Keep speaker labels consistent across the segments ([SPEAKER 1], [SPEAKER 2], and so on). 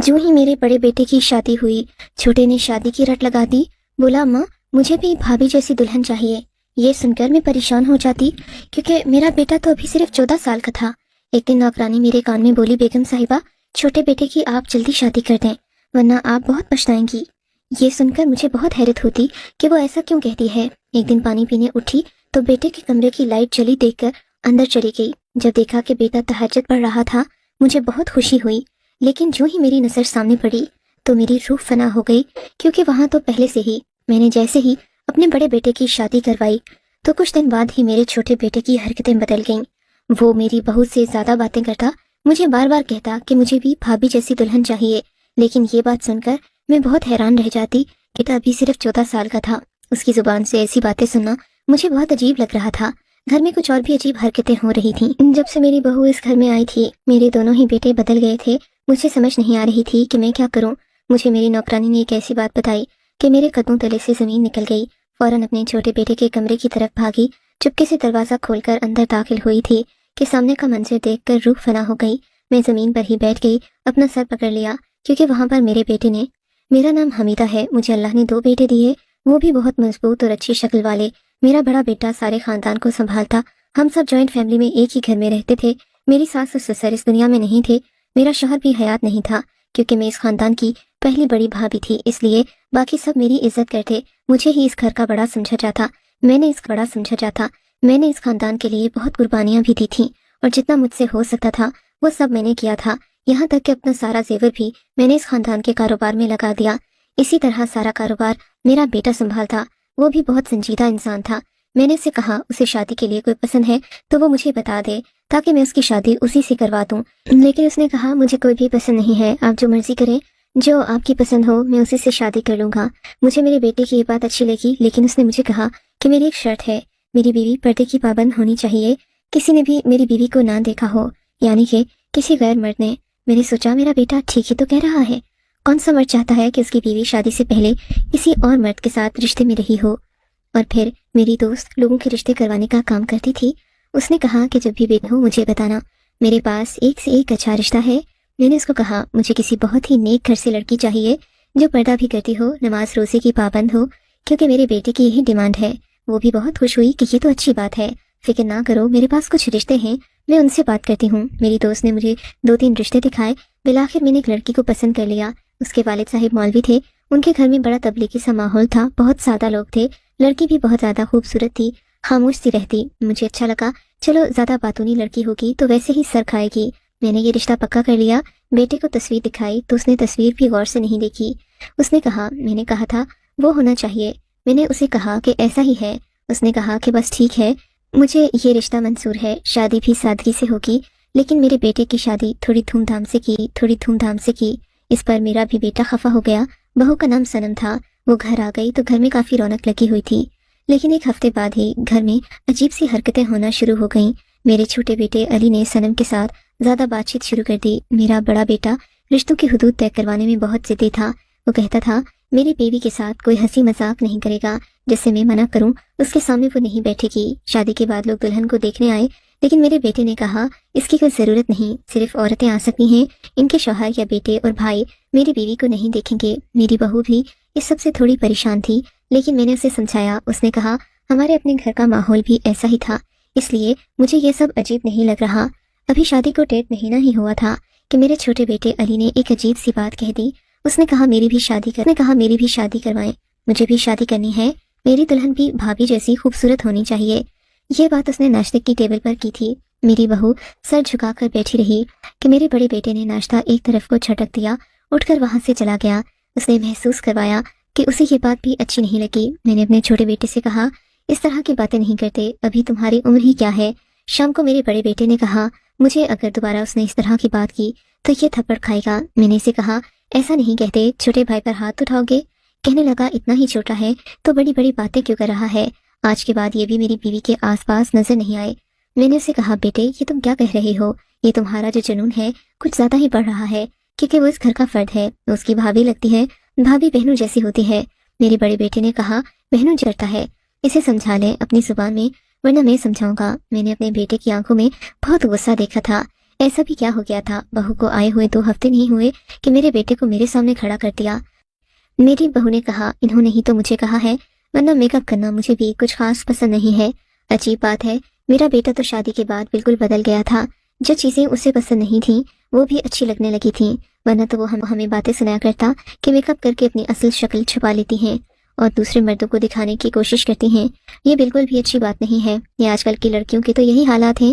[SPEAKER 1] जो ही मेरे बड़े बेटे की शादी हुई, छोटे ने शादी की रट लगा दी। बोला, अम्मा मुझे भी भाभी जैसी दुल्हन चाहिए। ये सुनकर मैं परेशान हो जाती, क्योंकि मेरा बेटा तो अभी सिर्फ 14 साल का था। एक दिन नौकरानी मेरे कान में बोली, बेगम साहिबा, छोटे बेटे की आप जल्दी शादी कर दें, वरना आप बहुत पछताएंगी। ये सुनकर मुझे बहुत हैरत होती कि वो ऐसा क्यों कहती है। एक दिन पानी पीने उठी तो बेटे के कमरे की लाइट जली देखकर अंदर चली गई। जब देखा कि बेटा तहज्जुद पढ़ रहा था, मुझे बहुत खुशी हुई। लेकिन जो ही मेरी नजर सामने पड़ी तो मेरी रूह फना हो गई, क्योंकि वहां तो पहले से ही मैंने जैसे ही अपने बड़े बेटे की शादी करवाई तो कुछ दिन बाद ही मेरे छोटे बेटे की हरकतें बदल गईं। वो मेरी बहू से ज्यादा बातें करता, मुझे बार बार कहता कि मुझे भी भाभी जैसी दुल्हन चाहिए। लेकिन ये बात सुनकर मैं बहुत हैरान रह जाती कि अभी सिर्फ 14 साल का था। उसकी जुबान से ऐसी बातें सुनना मुझे बहुत अजीब लग रहा था। घर में कुछ और भी अजीब हरकतें हो रही थीं। जब से मेरी बहू इस घर में आई थी, मेरे दोनों ही बेटे बदल गए थे। मुझे समझ नहीं आ रही थी कि मैं क्या करूं। मुझे मेरी नौकरानी ने एक ऐसी बात बताई कि मेरे कदमों तले से जमीन निकल गई। फौरन अपने छोटे बेटे के कमरे की तरफ भागी, चुपके से दरवाजा खोलकर अंदर दाखिल हुई थी कि सामने का मंजर देखकर रूह फना हो गई। मैं जमीन पर ही बैठ गई, अपना सर पकड़ लिया, क्योंकि वहां पर मेरे बेटे ने, मेरा नाम हमीदा है, मुझे अल्लाह ने 2 बेटे दिए, वो भी बहुत मजबूत और अच्छी शक्ल वाले। मेरा बड़ा बेटा सारे खानदान को संभालता। हम सब जॉइंट फैमिली में एक ही घर में रहते थे। मेरी सास और ससुर इस दुनिया में नहीं थे। मेरा शौहर भी हयात नहीं था, क्योंकि मैं इस खानदान की पहली बड़ी भाभी थी, इसलिए बाकी सब मेरी इज्जत करते। मुझे ही इस घर का बड़ा समझा जाता। मैंने इस खानदान के लिए बहुत कुर्बानियां भी दी थीं, और जितना मुझसे हो सकता था वो सब मैंने किया था। यहाँ तक कि अपना सारा जेवर भी मैंने इस खानदान के कारोबार में लगा दिया। इसी तरह सारा कारोबार मेरा बेटा संभालता। वो भी बहुत संजीदा इंसान था। मैंने उसे कहा, उसे शादी के लिए कोई पसंद है तो वो मुझे बता दे, ताकि मैं उसकी शादी उसी से करवा दूं। लेकिन उसने कहा, मुझे कोई भी पसंद नहीं है, आप जो मर्जी करें, जो आपकी पसंद हो मैं उसी से शादी कर लूंगा। मुझे मेरे बेटे की ये बात अच्छी लगी, लेकिन उसने मुझे कहा कि मेरी एक शर्त है, मेरी बीवी पर्दे की पाबंद होनी चाहिए। किसी ने भी मेरी बीवी को ना देखा हो, यानी कि किसी गैर मर्द ने। मैंने सोचा, मेरा बेटा ठीक ही तो कह रहा है। कौन सा मर्द चाहता है कि उसकी बीवी शादी से पहले किसी और मर्द के साथ रिश्ते में रही हो। और फिर मेरी दोस्त लोगों के रिश्ते करवाने का काम करती थी। उसने कहा कि जब भी बेटी हो मुझे बताना, मेरे पास एक से एक अच्छा रिश्ता है। मैंने उसको कहा, मुझे किसी बहुत ही नेक घर से लड़की चाहिए, जो पर्दा भी करती हो, नमाज रोजे की पाबंद हो, क्योंकि मेरे बेटे की यही डिमांड है। वो भी बहुत खुश हुई कि ये तो अच्छी बात है, फिक्र ना करो, मेरे पास कुछ रिश्ते हैं, मैं उनसे बात करती हूँ। मेरी दोस्त ने मुझे 2-3 रिश्ते दिखाए। बिलाखिर मैंने एक लड़की को पसंद कर लिया। उसके वालिद साहिब मौलवी थे। उनके घर में बड़ा तबलीगी सा माहौल था, बहुत सादा लोग थे। लड़की भी बहुत ज्यादा खूबसूरत थी, खामोश सी रहती। मुझे अच्छा लगा, चलो ज्यादा बातूनी लड़की होगी तो वैसे ही सर खाएगी। मैंने ये रिश्ता पक्का कर लिया। बेटे को तस्वीर दिखाई तो उसने तस्वीर भी गौर से नहीं देखी। उसने कहा, मैंने कहा था वो होना चाहिए। मैंने उसे कहा कि ऐसा ही है। उसने कहा कि बस ठीक है, मुझे ये रिश्ता मंजूर है, शादी भी सादगी से होगी, लेकिन मेरे बेटे की शादी थोड़ी धूमधाम से की। इस पर मेरा भी बेटा खफा हो गया। बहू का नाम सनम था। वो घर आ गई तो घर में काफी रौनक लगी हुई थी, लेकिन एक हफ्ते बाद ही घर में अजीब सी हरकतें होना शुरू हो गईं। मेरे छोटे बेटे अली ने सनम के साथ ज्यादा बातचीत शुरू कर दी। मेरा बड़ा बेटा रिश्तों की हुदूद तय करवाने में बहुत जिद्दी था। वो कहता था, मेरी बीवी के साथ कोई हंसी मजाक नहीं करेगा, जिससे मैं मना करूं उसके सामने वो नहीं बैठेगी। शादी के बाद लोग दुल्हन को देखने आए, लेकिन मेरे बेटे ने कहा, इसकी कोई जरूरत नहीं, सिर्फ औरतें आ सकती हैं, इनके शौहर या बेटे और भाई मेरी बीवी को नहीं देखेंगे। मेरी बहू भी इस सब से थोड़ी परेशान थी, लेकिन मैंने उसे समझाया। उसने कहा, हमारे अपने घर का माहौल भी ऐसा ही था, इसलिए मुझे ये सब अजीब नहीं लग रहा। अभी शादी को 1.5 महीना ही हुआ था कि मेरे छोटे बेटे अली ने एक अजीब सी बात कह दी। उसने कहा, मेरी भी शादी करवाएं, मुझे भी शादी करनी है, मेरी दुल्हन भी भाभी जैसी खूबसूरत होनी चाहिए। ये बात उसने नाश्ते की टेबल पर की थी। मेरी बहू सर झुकाकर बैठी रही कि मेरे बड़े बेटे ने नाश्ता एक तरफ को झटक दिया, उठकर वहां से चला गया। उसने महसूस करवाया कि उसे ये बात भी अच्छी नहीं लगी। मैंने अपने छोटे बेटे से कहा, इस तरह की बातें नहीं करते, अभी तुम्हारी उम्र ही क्या है। शाम को मेरे बड़े बेटे ने कहा, मुझे अगर दोबारा उसने इस तरह की बात की तो ये थप्पड़ खाएगा। मैंने इसे कहा, ऐसा नहीं कहते, छोटे भाई पर हाथ उठाओगे। कहने लगा, इतना ही छोटा है तो बड़ी बड़ी बातें क्यों कर रहा है। आज के बाद ये भी मेरी बीवी के आसपास नजर नहीं आए। मैंने उसे कहा, बेटे ये तुम क्या कह रहे हो, ये तुम्हारा जो जुनून है कुछ ज्यादा ही बढ़ रहा है, क्योंकि वो इस घर का फर्द है, उसकी भाभी लगती है, भाभी बहनों जैसी होती है। मेरे बड़े बेटे ने कहा, बहनों जरता है, इसे समझा ले अपनी जुबान में, वरना मैं समझाऊंगा। मैंने अपने बेटे की आंखों में बहुत गुस्सा देखा था। ایسا بھی کیا ہو گیا تھا؟ بہو کو آئے ہوئے 2 ہفتے نہیں ہوئے کہ میرے بیٹے کو میرے سامنے کھڑا کر دیا۔ میری بہو نے کہا انہوں نے ہی تو مجھے کہا ہے، ورنہ میک اپ کرنا مجھے بھی کچھ خاص پسند نہیں ہے۔ عجیب بات ہے، میرا بیٹا تو شادی کے بعد بالکل بدل گیا تھا۔ جو چیزیں اسے پسند نہیں تھیں وہ بھی اچھی لگنے لگی تھیں، ورنہ تو وہ ہمیں باتیں سنایا کرتا کہ میک اپ کر کے اپنی اصل شکل چھپا لیتی ہیں اور دوسرے مردوں کو دکھانے کی کوشش کرتی ہیں۔ یہ بالکل بھی اچھی بات نہیں ہے، یہ آج کل کی لڑکیوں کے تو یہی حالات ہیں۔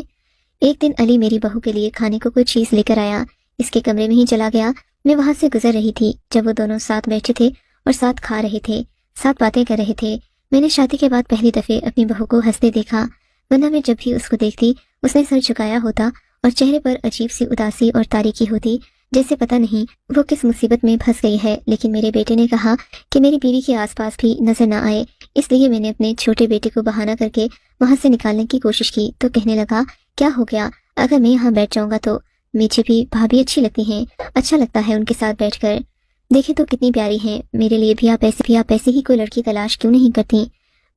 [SPEAKER 1] ایک دن علی میری بہو کے لیے کھانے کو کوئی چیز لے کر آیا، اس کے کمرے میں ہی چلا گیا۔ میں وہاں سے گزر رہی تھی جب وہ دونوں ساتھ بیٹھے تھے اور ساتھ کھا رہے تھے، ساتھ باتیں کر رہے تھے۔ میں نے شادی کے بعد پہلی دفعہ اپنی بہو کو ہنستے دیکھا، ورنہ میں جب بھی اس کو دیکھتی اس نے سر جھکایا ہوتا اور چہرے پر عجیب سی اداسی اور تاریکی ہوتی، جیسے پتہ نہیں وہ کس مصیبت میں پھنس گئی ہے۔ لیکن میرے بیٹے نے کہا کہ میری بیوی کے آس پاس بھی نظر نہ آئے، اس لیے میں نے اپنے چھوٹے بیٹے کو بہانہ کر کے وہاں سے نکالنے کی کوشش کی تو کہنے لگا کیا ہو گیا، اگر میں یہاں بیٹھ جاؤں گا تو مجھے بھی بھابھی اچھی لگتی ہیں، اچھا لگتا ہے ان کے ساتھ بیٹھ کر، دیکھیں تو کتنی پیاری ہیں، میرے لیے بھی آپ ایسے ہی کوئی لڑکی تلاش کیوں نہیں کرتی،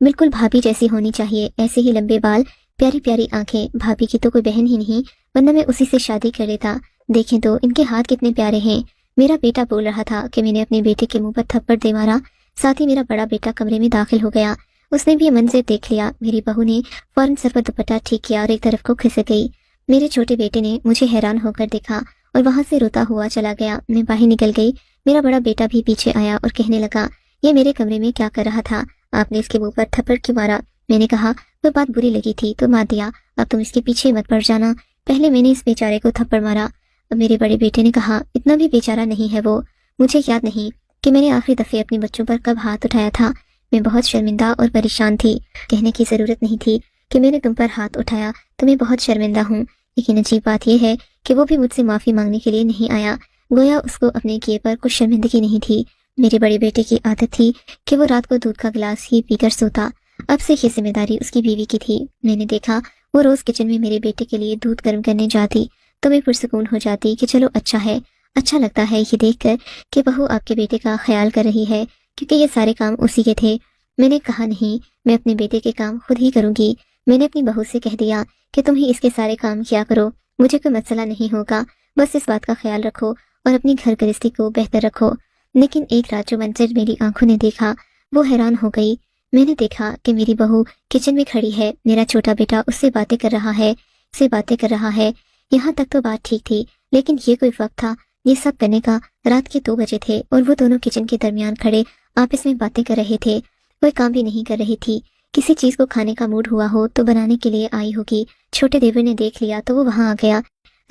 [SPEAKER 1] بالکل بھابھی جیسی ہونی چاہیے، ایسے ہی لمبے بال، پیاری پیاری آنکھیں، بھابھی کی تو کوئی بہن ہی نہیں، ورنہ میں اسی سے شادی کر لیتا، دیکھیں تو ان کے ہاتھ کتنے پیارے ہیں۔ میرا بیٹا بول رہا تھا کہ میں نے اپنے بیٹے کے منہ پر تھپڑ دے مارا، ساتھ ہی میرا بڑا بیٹا کمرے میں داخل ہو گیا، اس نے بھی یہ منظر دیکھ لیا۔ میری بہو نے فوراً سر پر دوپٹہ ٹھیک کیا اور ایک طرف کو کھسک گئی۔ میرے چھوٹے بیٹے نے مجھے حیران ہو کر دیکھا اور وہاں سے روتا ہوا چلا گیا۔ میں باہر نکل گئی، میرا بڑا بیٹا بھی پیچھے آیا اور کہنے لگا یہ میرے کمرے میں کیا کر رہا تھا، آپ نے اس کے منہ پر تھپڑ کیوں مارا؟ میں نے کہا وہ بات بری لگی تھی تو مار دیا، اب تم اس کے پیچھے مت پڑ جانا، پہلے میں نے اس بیچارے کو تھپڑ مارا۔ اب میرے بڑے بیٹے نے کہا اتنا بھی بیچارہ نہیں ہے وہ، مجھے یاد نہیں کہ میں نے آخری دفعہ اپنے بچوں پر کب ہاتھ اٹھایا تھا، میں بہت شرمندہ اور پریشان تھی، کہنے کی ضرورت نہیں تھی کہ میں نے تم پر ہاتھ اٹھایا، تو میں بہت شرمندہ ہوں۔ لیکن عجیب بات یہ ہے کہ وہ بھی مجھ سے معافی مانگنے کے لیے نہیں آیا، گویا اس کو اپنے کیے پر کچھ شرمندگی نہیں تھی۔ میرے بڑے بیٹے کی عادت تھی کہ وہ رات کو دودھ کا گلاس ہی پی کر سوتا، اب سے یہ ذمہ داری اس کی بیوی کی تھی۔ میں نے دیکھا وہ روز کچن میں میرے بیٹے کے لیے دودھ گرم کرنے جاتی تو میں پرسکون ہو جاتی کہ چلو اچھا ہے، اچھا لگتا ہے یہ دیکھ کر کہ بہو آپ کے بیٹے کا خیال کر رہی ہے، کیونکہ یہ سارے کام اسی کے تھے۔ میں نے کہا نہیں، میں اپنے بیٹے کے کام خود ہی کروں گی۔ میں نے اپنی بہو سے کہہ دیا کہ تم ہی اس کے سارے کام کیا کرو، مجھے کوئی مسئلہ نہیں ہوگا، بس اس بات کا خیال رکھو اور اپنی گھر گرہستی کو بہتر رکھو۔ لیکن ایک رات جو منظر میری آنکھوں نے دیکھا وہ حیران ہو گئی۔ میں نے دیکھا کہ میری بہو کچن میں کھڑی ہے، میرا چھوٹا بیٹا اس سے باتیں کر رہا ہے، یہاں تک تو بات ٹھیک تھی، لیکن یہ کوئی وقت تھا یہ سب کرنے کا؟ رات کے 2 بجے تھے اور وہ دونوں کچن کے درمیان کھڑے آپس میں باتیں کر رہے تھے، کوئی کام بھی نہیں کر رہی تھی۔ کسی چیز کو کھانے کا موڈ ہوا ہو تو بنانے کے لیے آئی ہوگی، چھوٹے دیور نے دیکھ لیا تو وہ وہاں آ گیا،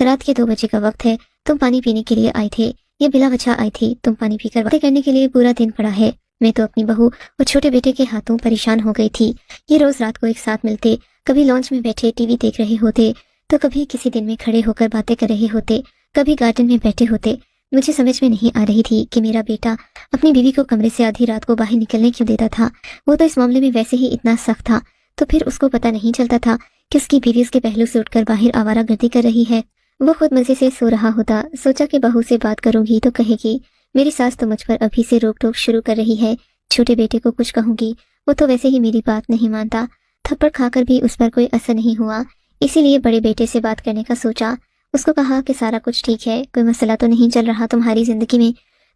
[SPEAKER 1] رات کے 2 بجے کا وقت ہے، تم پانی پینے کے لیے آئے تھے، یہ بلا وجہ آئی تھی، تم پانی پی کر باتیں کرنے کے لیے پورا دن پڑا ہے۔ میں تو اپنی بہو اور چھوٹے بیٹے کے ہاتھوں پریشان ہو گئی تھی، یہ روز رات کو ایک ساتھ ملتے، کبھی لانچ میں بیٹھے ٹی وی دیکھ رہے ہوتے تو کبھی کسی دن میں کھڑے ہو کر باتیں کر رہے ہوتے، کبھی گارڈن میں بیٹھے ہوتے۔ مجھے سمجھ میں نہیں آ رہی تھی کہ میرا بیٹا اپنی بیوی کو کمرے سے آدھی رات کو باہر نکلنے کیوں دیتا تھا، وہ تو اس معاملے میں ویسے ہی اتنا سخت تھا، تو پھر اس کو پتہ نہیں چلتا تھا کہ اس کی بیوی اس کے پہلو سے اٹھ کر باہر آوارہ گردی کر رہی ہے۔ وہ خود مزے سے سو رہا ہوتا، سوچا کہ بہو سے بات کروں گی تو کہے گی میری ساس تو مجھ پر ابھی سے روک ٹوک شروع کر رہی ہے، چھوٹے بیٹے کو کچھ کہوں گی وہ تو ویسے ہی میری بات نہیں مانتا، تھپڑ کھا کر بھی اس پر کوئی اثر نہیں ہوا، اسی لیے بڑے بیٹے سے بات کرنے کا سوچا۔ اس کو کہا کہ سارا کچھ ٹھیک ہے، کوئی مسئلہ تو نہیں چل رہا تمہاری زندگی میں،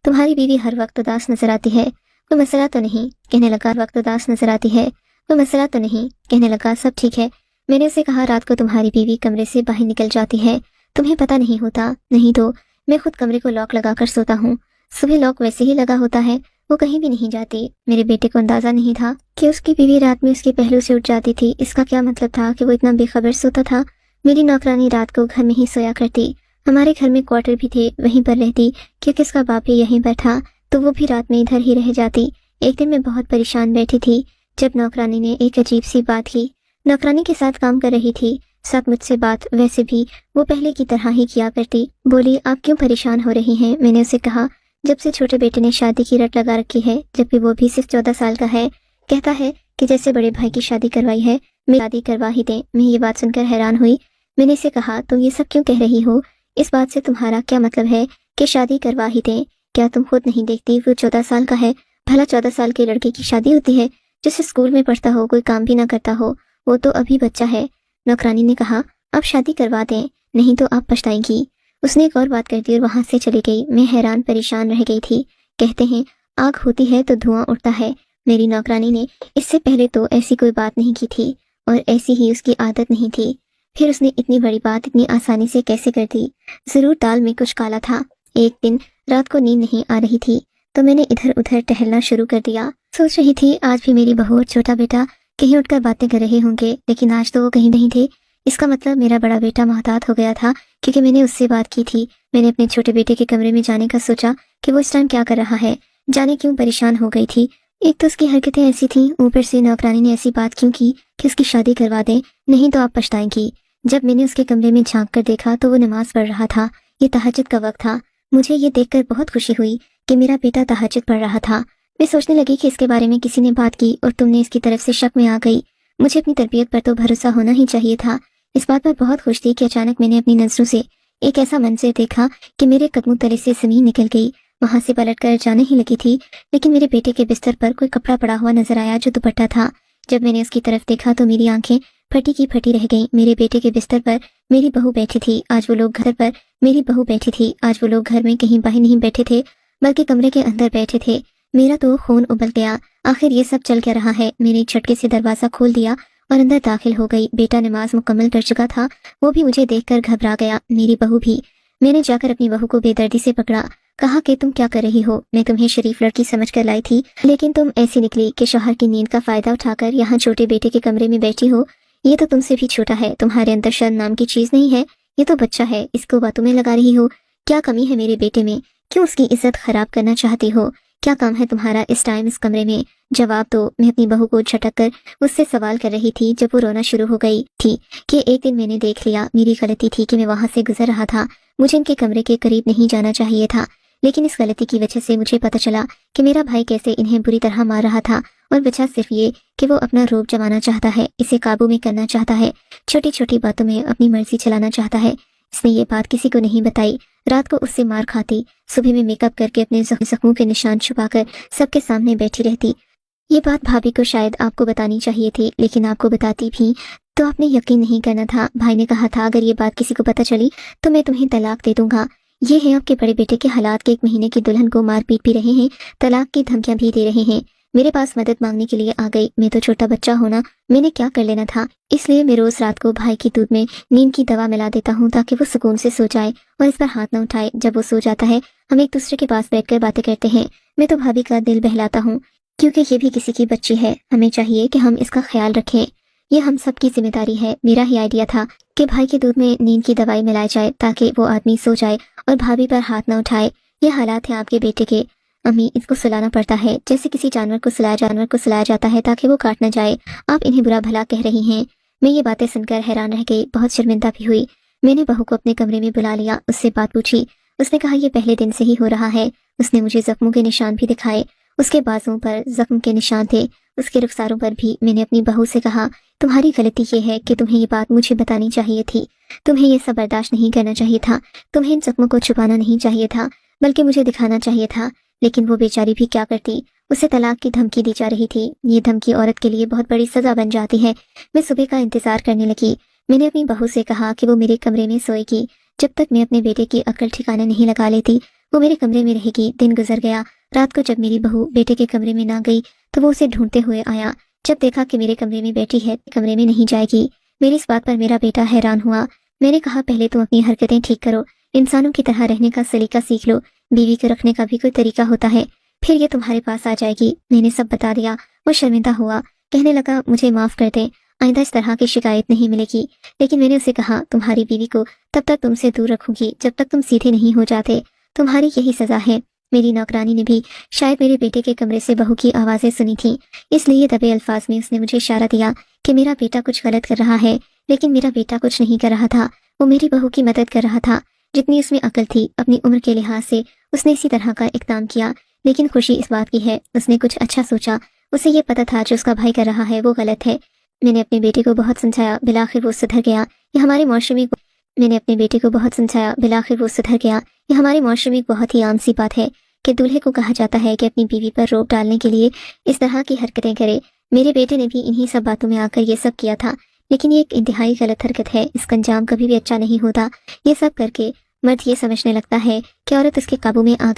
[SPEAKER 1] تمہاری بیوی ہر وقت اداس نظر آتی ہے، کوئی مسئلہ تو نہیں؟ کہنے لگا وقت اداس نظر آتی ہے، کوئی مسئلہ تو نہیں؟ کہنے لگا سب ٹھیک ہے۔ میں نے اسے کہا رات کو تمہاری بیوی کمرے سے باہر نکل جاتی ہے، تمہیں پتہ نہیں ہوتا؟ نہیں تو میں خود کمرے کو لاک لگا کر سوتا ہوں، صبح لاک ویسے ہی لگا ہوتا ہے، وہ کہیں بھی نہیں جاتی۔ میرے بیٹے کو اندازہ نہیں تھا کہ اس کی بیوی رات میں اس کے پہلو سے اٹھ جاتی تھی، اس کا کیا مطلب تھا کہ وہ اتنا بے خبر سوتا تھا؟ میری نوکرانی رات کو گھر میں ہی سویا کرتی، ہمارے گھر میں کوارٹر بھی تھے، وہیں پر رہتی، کیونکہ اس کا باپ بھی یہیں پر تھا، تو وہ بھی رات میں ادھر ہی رہ جاتی۔ ایک دن میں بہت پریشان بیٹھی تھی جب نوکرانی نے ایک عجیب سی بات کی، نوکرانی کے ساتھ کام کر رہی تھی، ساتھ مجھ سے بات ویسے بھی وہ پہلے کی طرح ہی کیا کرتی۔ بولی آپ کیوں پریشان ہو رہی ہیں؟ میں نے اسے کہا جب سے چھوٹے بیٹے نے شادی کی رٹ لگا رکھی ہے، جبکہ وہ بھی صرف 14 سال کا ہے، کہتا ہے کہ جیسے بڑے بھائی کی شادی کروائی ہے میں شادی کروا ہی دیں۔ میں یہ بات سن کر حیران ہوئی، میں نے اسے کہا تم یہ سب کیوں کہہ رہی ہو؟ اس بات سے تمہارا کیا مطلب ہے کہ شادی کروا ہی دیں؟ کیا تم خود نہیں دیکھتی وہ 14 سال کا ہے؟ بھلا 14 سال کے لڑکے کی شادی ہوتی ہے جسے اسکول میں پڑھتا ہو، کوئی کام بھی نہ کرتا ہو، وہ تو ابھی بچہ ہے۔ نوکرانی نے کہا اب شادی کروا دیں، नहीं तो आप पछताएंगी। उसने एक और बात कर दी और वहां से चली गई। मैं हैरान परेशान रह गई थी। कहते हैं आग होती है तो धुआं उड़ता है। मेरी नौकरानी ने इससे पहले तो ऐसी कोई बात नहीं की थी और ऐसी ही उसकी आदत नहीं थी। फिर उसने इतनी बड़ी बात इतनी आसानी से कैसे कर दी? जरूर दाल में कुछ काला था। एक दिन रात को नींद नहीं आ रही थी तो मैंने इधर उधर टहलना शुरू कर दिया। सोच रही थी आज भी मेरी बहू और छोटा बेटा कहीं उठकर बातें कर रहे होंगे, लेकिन आज तो वो कहीं नहीं थे। इसका मतलब मेरा बड़ा बेटा मोहतात हो गया था, क्योंकि मैंने उससे बात की थी। मैंने अपने छोटे बेटे के कमरे में जाने का सोचा कि वो इस टाइम क्या कर रहा है। जाने क्यों परेशान हो गई थी। एक तो उसकी हरकतें ऐसी थी, ऊपर से नौकरानी ने ऐसी बात क्यों की कि उसकी शादी करवा दें, नहीं तो आप पछताएंगी। जब मैंने उसके कमरे में झांक कर देखा तो वो नमाज पढ़ रहा था। ये तहज्जुद का वक्त था। मुझे ये देखकर बहुत खुशी हुई कि मेरा बेटा तहज्जुद पढ़ रहा था। मैं सोचने लगी कि इसके बारे में किसी ने बात की और तुमने इसकी तरफ से शक में आ गई। मुझे अपनी तरबियत पर तो भरोसा होना ही चाहिए था। इस बात पर बहुत खुश थी कि अचानक मैंने अपनी नजरों से एक ऐसा मंजर देखा कि मेरे कदमों तले से जमीन निकल गई। वहां से पलटकर जाने ही लगी थी, लेकिन मेरे बेटे के बिस्तर पर कोई कपड़ा पड़ा हुआ नजर आया जो दुपट्टा था। जब मैंने उसकी तरफ देखा तो मेरी आंखें फटी की फटी रह गईं। मेरे बेटे के बिस्तर पर मेरी बहू बैठी थी। आज वो लोग घर पर मेरी बहू बैठी थी। आज वो लोग घर में कहीं बाहर नहीं बैठे थे, बल्कि कमरे के अंदर बैठे थे। मेरा तो खून उबल गया। आखिर ये सब चल क्या रहा है? मैंने एक झटके से दरवाजा खोल दिया और अंदर दाखिल हो गई। बेटा नमाज मुकम्मल कर चुका था। वो भी मुझे देखकर घबरा गया, मेरी बहू भी। मैंने जाकर अपनी बहू को बेदर्दी से पकड़ा। कहा कि तुम क्या कर रही हो? मैं तुम्हें शरीफ लड़की समझ कर लाई थी, लेकिन तुम ऐसी निकली कि शौहर की नींद का फायदा उठाकर यहाँ छोटे बेटे के कमरे में बैठी हो। ये तो तुमसे भी छोटा है। तुम्हारे अंदर शर्म नाम की चीज नहीं है। ये तो बच्चा है, इसको बातों में लगा रही हो। क्या कमी है मेरे बेटे में? क्यों उसकी इज्जत खराब करना चाहती हो? क्या काम है तुम्हारा इस टाइम इस कमरे में? जवाब दो। मैं अपनी बहू को झटक कर उससे सवाल कर रही थी जब वो रोना शुरू हो गई थी कि एक दिन मैंने देख लिया, मेरी गलती थी कि मैं वहां से गुजर रहा था। मुझे इनके कमरे के करीब नहीं जाना चाहिए था, लेकिन इस गलती की वजह से मुझे पता चला कि मेरा भाई कैसे इन्हें बुरी तरह मार रहा था, और वजह सिर्फ ये कि वो अपना रोब जमाना चाहता है, इसे काबू में करना चाहता है, छोटी छोटी बातों में अपनी मर्जी चलाना चाहता है। इसने ये बात किसी को नहीं बताई। रात को उससे मार खाती, सुबह में मेकअप करके अपने जख्मों के निशान छुपाकर सबके सामने बैठी रहती। ये बात भाभी को शायद आपको बतानी चाहिए थी, लेकिन आपको बताती भी तो आपने यकीन नहीं करना था। भाई ने कहा था अगर ये बात किसी को पता चली तो मैं तुम्हें तलाक दे दूंगा। ये है आपके बड़े बेटे के हालात के 1 महीने की दुल्हन को मार पीट भी रहे हैं, तलाक की धमकियां भी दे रहे हैं। मेरे पास मदद मांगने के लिए आ गई। मैं तो छोटा बच्चा होना, मैंने क्या कर लेना था। इसलिए मैं रोज रात को भाई की दूध में नींद की दवा मिला देता हूँ ताकि वो सुकून से सो जाए और इस पर हाथ न उठाए। जब वो सो जाता है हम एक दूसरे के पास बैठकर बातें करते हैं। मैं तो भाभी का दिल बहलाता हूँ, क्योंकि ये भी किसी की बच्ची है। हमें चाहिए कि हम इसका ख्याल रखें। ये हम सब की जिम्मेदारी है। मेरा ही आइडिया था कि भाई के दूध में नींद की दवाई मिलाई जाए ताकि वो आदमी सो जाए और भाभी पर हाथ न उठाए। ये हालात हैं आपके बेटे के। अम्मी, इसको सुलाना पड़ता है जैसे किसी जानवर को सुलाया जाता है ताकि वो काट न जाए। आप इन्हें बुरा भला कह रही हैं। मैं ये बातें सुनकर हैरान रह गई, बहुत शर्मिंदा भी हुई। मैंने बहू को अपने कमरे में बुला लिया, उससे बात पूछी। उसने कहा ये पहले दिन से ही हो रहा है। उसने मुझे जख्मों के निशान भी दिखाए। उसके बाजुओं पर जख्म के निशान थे, उसके रुखसारों पर भी। मैंने अपनी बहू से कहा तुम्हारी गलती ये है कि तुम्हें ये बात मुझे बतानी चाहिए थी। तुम्हें ये सब बर्दाश्त नहीं करना चाहिए था। तुम्हें इन जख्मों को छुपाना नहीं चाहिए था, बल्कि मुझे दिखाना चाहिए था। लेकिन वो बेचारी भी क्या करती, उसे तलाक की धमकी दी जा रही थी। ये धमकी औरत के लिए बहुत बड़ी सजा बन जाती है। मैं सुबह का इंतजार करने लगी। मैंने अपनी बहू से कहा कि वो मेरे कमरे में सोएगी जब तक मैं अपने बेटे की अकल ठिकाने नहीं लगा लेती। वो मेरे कमरे में रहेगी। दिन गुजर गया। रात को जब मेरी बहू बेटे के कमरे में ना गई तो वो उसे ढूंढते हुए आया। जब देखा कि मेरे कमरे में बैठी है, कमरे में नहीं जाएगी। मेरी इस बात पर मेरा बेटा हैरान हुआ। मैंने कहा पहले तुम अपनी हरकतें ठीक करो, इंसानों की तरह रहने का सलीका सीख लो। बीवी को रखने का भी कोई तरीका होता है, फिर ये तुम्हारे पास आ जाएगी। मैंने सब बता दिया। वो शर्मिंदा हुआ, कहने लगा मुझे माफ कर दे, आइंदा इस तरह की शिकायत नहीं मिलेगी। लेकिन मैंने उसे कहा तुम्हारी बीवी को तब तक तुमसे दूर रखूंगी जब तक तुम सीधे नहीं हो जाते। तुम्हारी यही सजा है। मेरी नौकरानी ने भी शायद मेरे बेटे के कमरे से बहू की आवाजें सुनी थी, इसलिए दबे अल्फाज में उसने मुझे इशारा दिया कि मेरा बेटा कुछ गलत कर रहा है। लेकिन मेरा बेटा कुछ नहीं कर रहा था। वो मेरी बहू की मदद कर रहा था। जितनी उसमें अकल थी, अपनी उम्र के लिहाज से उसने इसी तरह का इकदाम किया। लेकिन खुशी इस बात की है उसने कुछ अच्छा सोचा। उसे ये पता था जो उसका भाई कर रहा है वो गलत है। मैंने अपने बेटे को बहुत समझाया, बिलाखिर वो सुधर गया। ये हमारे माशरे में मैंने अपने बेटे को बहुत समझाया, बिलाखिर वो सुधर गया। ये हमारे माशरे में एक बहुत ही आम सी बात है कि दूल्हे को कहा जाता है कि अपनी बीवी पर रोक डालने के लिए इस तरह की हरकतें करे। मेरे बेटे ने भी इन्हीं सब बातों में आकर ये सब किया था, لیکن یہ ایک انتہائی غلط حرکت ہے، اس کا انجام کبھی بھی اچھا نہیں ہوتا۔ یہ سب کر کے مرد یہ سمجھنے لگتا ہے کہ عورت اس کے قابو میں آ